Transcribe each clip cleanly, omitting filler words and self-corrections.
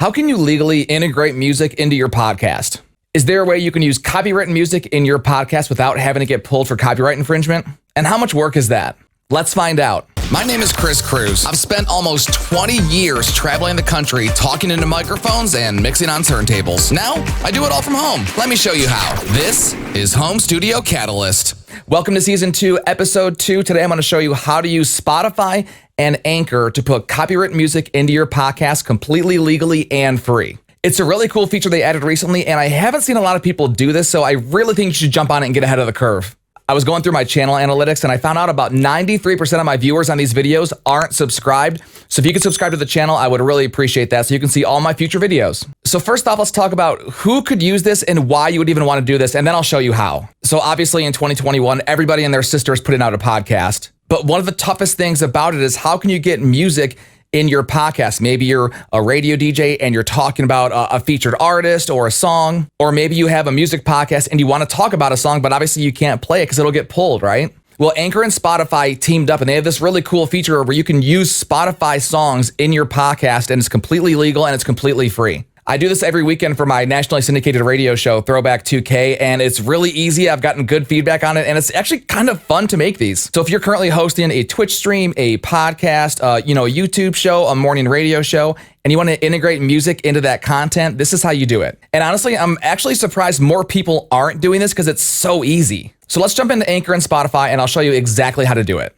How can you legally integrate music into your podcast? Is there a way you can use copywritten music in your podcast without having to get pulled for copyright infringement? And how much work is that? Let's find out. My name is Chris Cruz. I've spent almost 20 years traveling the country, talking into microphones and mixing on turntables. Now, I do it all from home. Let me show you how. This is Home Studio Catalyst. Welcome to Season 2, Episode 2. Today I'm going to show you how to use Spotify and Anchor to put copyrighted music into your podcast completely legally and free. It's a really cool feature they added recently, and I haven't seen a lot of people do this, so I really think you should jump on it and get ahead of the curve. I was going through my channel analytics, and I found out about 93% of my viewers on these videos aren't subscribed. So if you could subscribe to the channel, I would really appreciate that so you can see all my future videos. So first off, let's talk about who could use this and why you would even want to do this, and then I'll show you how. So obviously in 2021, everybody and their sister is putting out a podcast. But one of the toughest things about it is how can you get music in your podcast? Maybe you're a radio DJ and you're talking about a featured artist or a song, or maybe you have a music podcast and you want to talk about a song, but obviously you can't play it because it'll get pulled, right? Well, Anchor and Spotify teamed up and they have this really cool feature where you can use Spotify songs in your podcast and it's completely legal and it's completely free. I do this every weekend for my nationally syndicated radio show, Throwback 2K, and it's really easy. I've gotten good feedback on it, and it's actually kind of fun to make these. So if you're currently hosting a Twitch stream, a podcast, a YouTube show, a morning radio show, and you want to integrate music into that content, this is how you do it. And honestly, I'm actually surprised more people aren't doing this because it's so easy. So let's jump into Anchor and Spotify, and I'll show you exactly how to do it.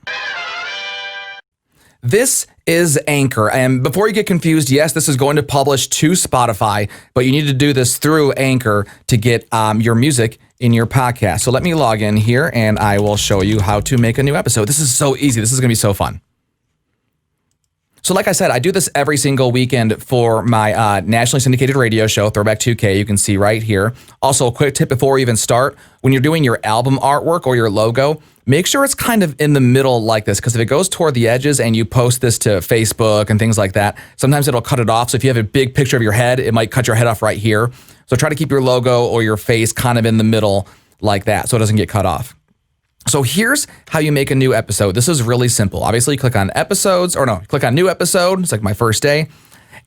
This is Anchor, and before you get confused, yes, this is going to publish to Spotify, but you need to do this through Anchor to get your music in your podcast. So let me log in here, and I will show you how to make a new episode. This is so easy. This is going to be so fun. So like I said, I do this every single weekend for my nationally syndicated radio show, Throwback 2K. You can see right here. Also, a quick tip before we even start, when you're doing your album artwork or your logo, make sure it's kind of in the middle like this, because if it goes toward the edges and you post this to Facebook and things like that, sometimes it'll cut it off. So if you have a big picture of your head, it might cut your head off right here. So try to keep your logo or your face kind of in the middle like that so it doesn't get cut off. So here's how you make a new episode. This is really simple. Obviously, click on episodes, or no, click on new episode. It's like my first day.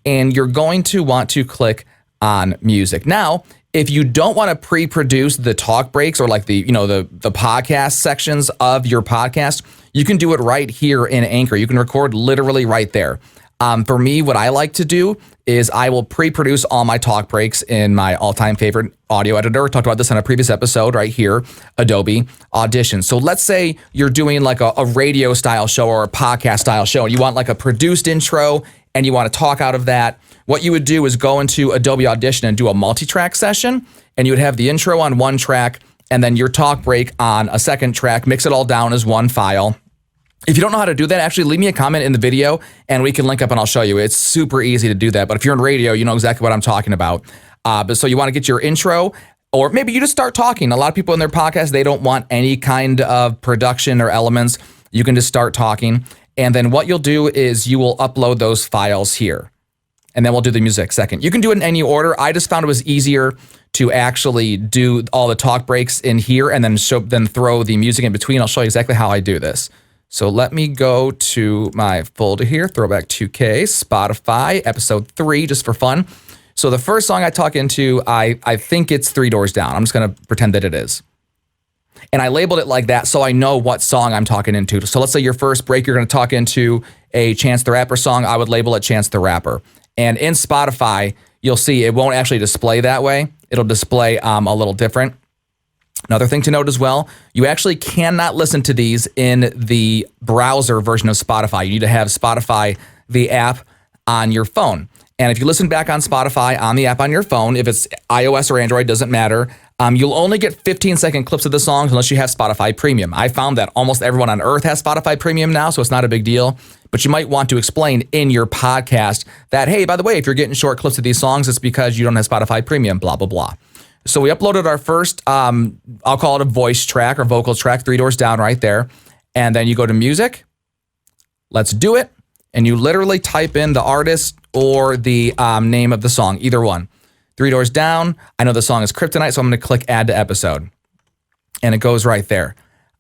And you're going to want to click on music. Now, if you don't want to pre-produce the talk breaks or like the podcast sections of your podcast, you can do it right here in Anchor. You can record literally right there. For me, what I like to do is I will pre-produce all my talk breaks in my all-time favorite audio editor. I talked about this on a previous episode right here, Adobe Audition. So let's say you're doing like a radio style show or a podcast style show, and you want like a produced intro and you want to talk out of that. What you would do is go into Adobe Audition and do a multi-track session, and you would have the intro on one track and then your talk break on a second track, mix it all down as one file. If you don't know how to do that, actually leave me a comment in the video and we can link up and I'll show you. It's super easy to do that. But if you're in radio, you know exactly what I'm talking about. But so you want to get your intro, or maybe you just start talking. A lot of people in their podcast, they don't want any kind of production or elements. You can just start talking. And then what you'll do is you will upload those files here. And then we'll do the music second. You can do it in any order. I just found it was easier to actually do all the talk breaks in here and then throw the music in between. I'll show you exactly how I do this. So let me go to my folder here, Throwback 2K, Spotify, episode 3, just for fun. So the first song I talk into, I think it's 3 Doors Down. I'm just going to pretend that it is. And I labeled it like that so I know what song I'm talking into. So let's say your first break, you're going to talk into a Chance the Rapper song. I would label it Chance the Rapper. And in Spotify, you'll see it won't actually display that way. It'll display a little different. Another thing to note as well, you actually cannot listen to these in the browser version of Spotify. You need to have Spotify, the app, on your phone. And if you listen back on Spotify on the app on your phone, if it's iOS or Android, doesn't matter, you'll only get 15-second clips of the songs unless you have Spotify Premium. I found that almost everyone on earth has Spotify Premium now, so it's not a big deal. But you might want to explain in your podcast that, hey, by the way, if you're getting short clips of these songs, it's because you don't have Spotify Premium, blah, blah, blah. So we uploaded our first, I'll call it a voice track or vocal track, 3 Doors Down right there. And then you go to music, let's do it. And you literally type in the artist or the name of the song, either one. 3 Doors Down, I know the song is Kryptonite, so I'm gonna click add to episode. And it goes right there.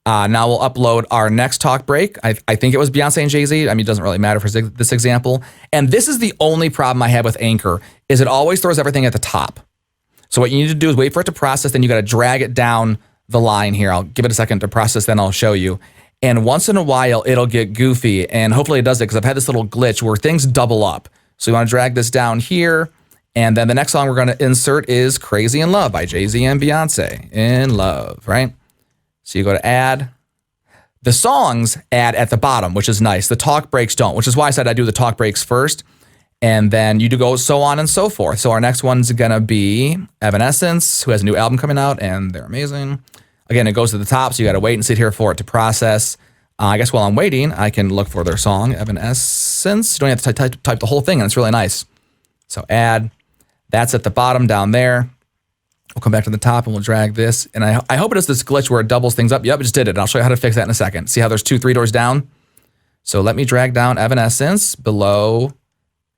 Now we'll upload our next talk break. I think it was Beyonce and Jay-Z. I mean, it doesn't really matter for this example. And this is the only problem I have with Anchor, is it always throws everything at the top. So what you need to do is wait for it to process, then you got to drag it down the line here. I'll give it a second to process, then I'll show you. And once in a while, it'll get goofy, and hopefully it does it, because I've had this little glitch where things double up. So you want to drag this down here, and then the next song we're going to insert is Crazy in Love by Jay-Z and Beyonce. In Love, right? So you go to add. The songs add at the bottom, which is nice. The talk breaks don't, which is why I said I do the talk breaks first, and then you do go so on and so forth. So our next one's going to be Evanescence, who has a new album coming out, and they're amazing. Again, it goes to the top, so you got to wait and sit here for it to process. I guess while I'm waiting, I can look for their song, Evanescence. You don't have to type the whole thing, and it's really nice. So add. That's at the bottom down there. We'll come back to the top, and we'll drag this. And I hope it does this glitch where it doubles things up. Yep, it just did it. And I'll show you how to fix that in a second. See how there's 2 3 doors down? So let me drag down Evanescence below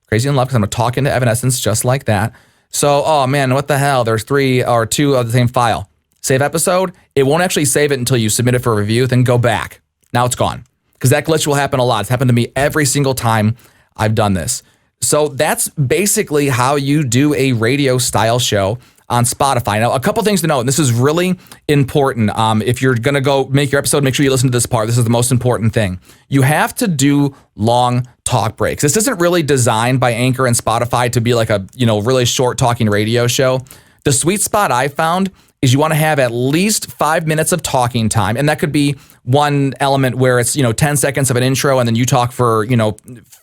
Crazy in Love, because I'm going to talk into Evanescence just like that. So, oh man, what the hell? There's 3 or 2 of the same file. Save episode. It won't actually save it until you submit it for review. Then go back. Now it's gone. Because that glitch will happen a lot. It's happened to me every single time I've done this. So that's basically how you do a radio style show on Spotify. Now, a couple things to note, and this is really important. If you're going to go make your episode, make sure you listen to this part. This is the most important thing. You have to do long talk breaks. This isn't really designed by Anchor and Spotify to be like a, really short talking radio show. The sweet spot I found is you want to have at least 5 minutes of talking time. And that could be one element where it's, 10 seconds of an intro and then you talk for,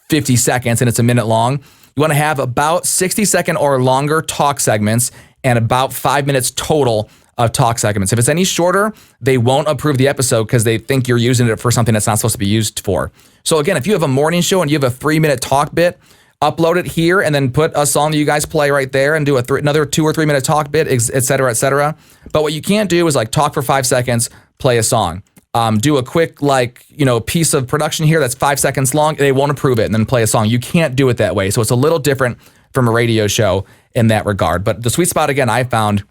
50 seconds and it's a minute long. You want to have about 60-second or longer talk segments and about 5 minutes total of talk segments. If it's any shorter, they won't approve the episode because they think you're using it for something that's not supposed to be used for. So again, if you have a morning show and you have a 3-minute talk bit, upload it here and then put a song that you guys play right there and do another 2 or 3 minute talk bit, et cetera, et cetera. But what you can't do is like talk for 5 seconds, play a song. Do a quick piece of production here that's 5 seconds long. They won't approve it and then play a song. You can't do it that way. So it's a little different from a radio show in that regard. But the sweet spot, again, I found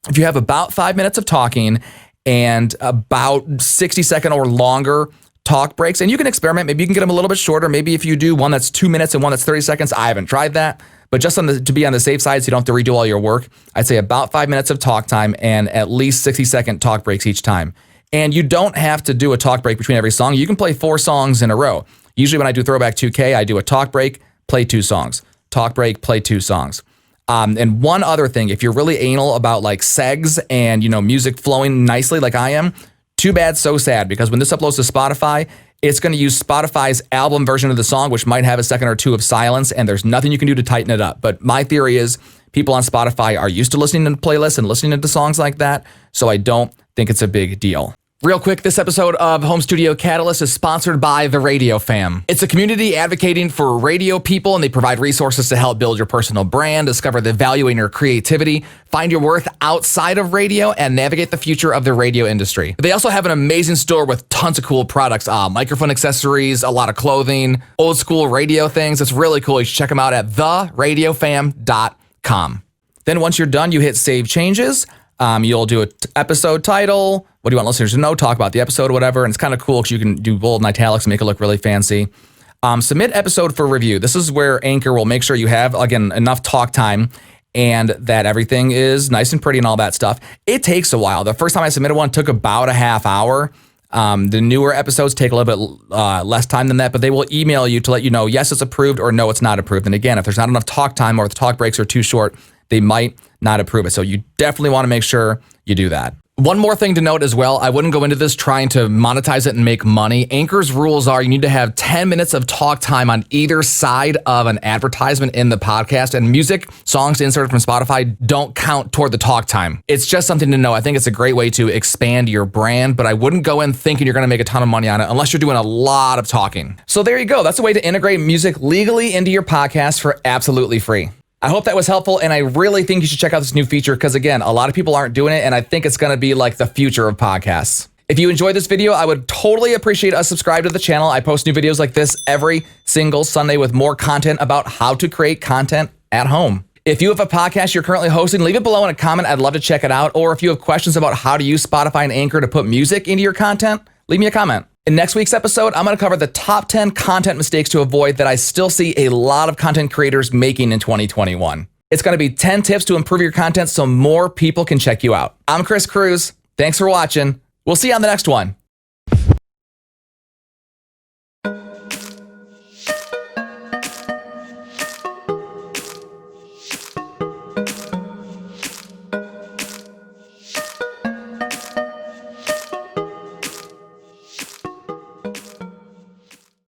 if you have about 5 minutes of talking and about 60-second or longer talk breaks, and you can experiment. Maybe you can get them a little bit shorter. Maybe if you do one that's 2 minutes and one that's 30 seconds, I haven't tried that. But just to be on the safe side so you don't have to redo all your work, I'd say about 5 minutes of talk time and at least 60-second talk breaks each time. And you don't have to do a talk break between every song. You can play 4 songs in a row. Usually when I do Throwback 2K, I do a talk break, play 2 songs. Talk break, play 2 songs. And one other thing, if you're really anal about like segs and, music flowing nicely like I am, too bad, so sad, because when this uploads to Spotify, it's going to use Spotify's album version of the song, which might have a second or 2 of silence, and there's nothing you can do to tighten it up. But my theory is people on Spotify are used to listening to playlists and listening to songs like that, so I don't think it's a big deal. Real quick, this episode of Home Studio Catalyst is sponsored by the Radio Fam. It's a community advocating for radio people, and they provide resources to help build your personal brand, discover the value in your creativity, find your worth outside of radio, and navigate the future of the radio industry. They also have an amazing store with tons of cool products, microphone accessories, a lot of clothing, old school radio things. It's really cool. You should check them out at theradiofam.com. Then once you're done, you hit Save Changes. You'll do an episode title. What do you want listeners to know? Talk about the episode or whatever. And it's kind of cool because you can do bold and italics and make it look really fancy. Submit episode for review. This is where Anchor will make sure you have, again, enough talk time and that everything is nice and pretty and all that stuff. It takes a while. The first time I submitted one took about a half hour. The newer episodes take a little bit less time than that, but they will email you to let you know, yes, it's approved or no, it's not approved. And again, if there's not enough talk time or if the talk breaks are too short, they might not approve it. So you definitely want to make sure you do that. One more thing to note as well, I wouldn't go into this trying to monetize it and make money. Anchor's rules are you need to have 10 minutes of talk time on either side of an advertisement in the podcast, and music, songs inserted from Spotify don't count toward the talk time. It's just something to know. I think it's a great way to expand your brand, but I wouldn't go in thinking you're going to make a ton of money on it unless you're doing a lot of talking. So there you go. That's a way to integrate music legally into your podcast for absolutely free. I hope that was helpful, and I really think you should check out this new feature because, again, a lot of people aren't doing it, and I think it's going to be like the future of podcasts. If you enjoyed this video, I would totally appreciate a subscribe to the channel. I post new videos like this every single Sunday with more content about how to create content at home. If you have a podcast you're currently hosting, leave it below in a comment. I'd love to check it out. Or if you have questions about how to use Spotify and Anchor to put music into your content, leave me a comment. In next week's episode, I'm going to cover the top 10 content mistakes to avoid that I still see a lot of content creators making in 2021. It's going to be 10 tips to improve your content so more people can check you out. I'm Chris Cruz. Thanks for watching. We'll see you on the next one.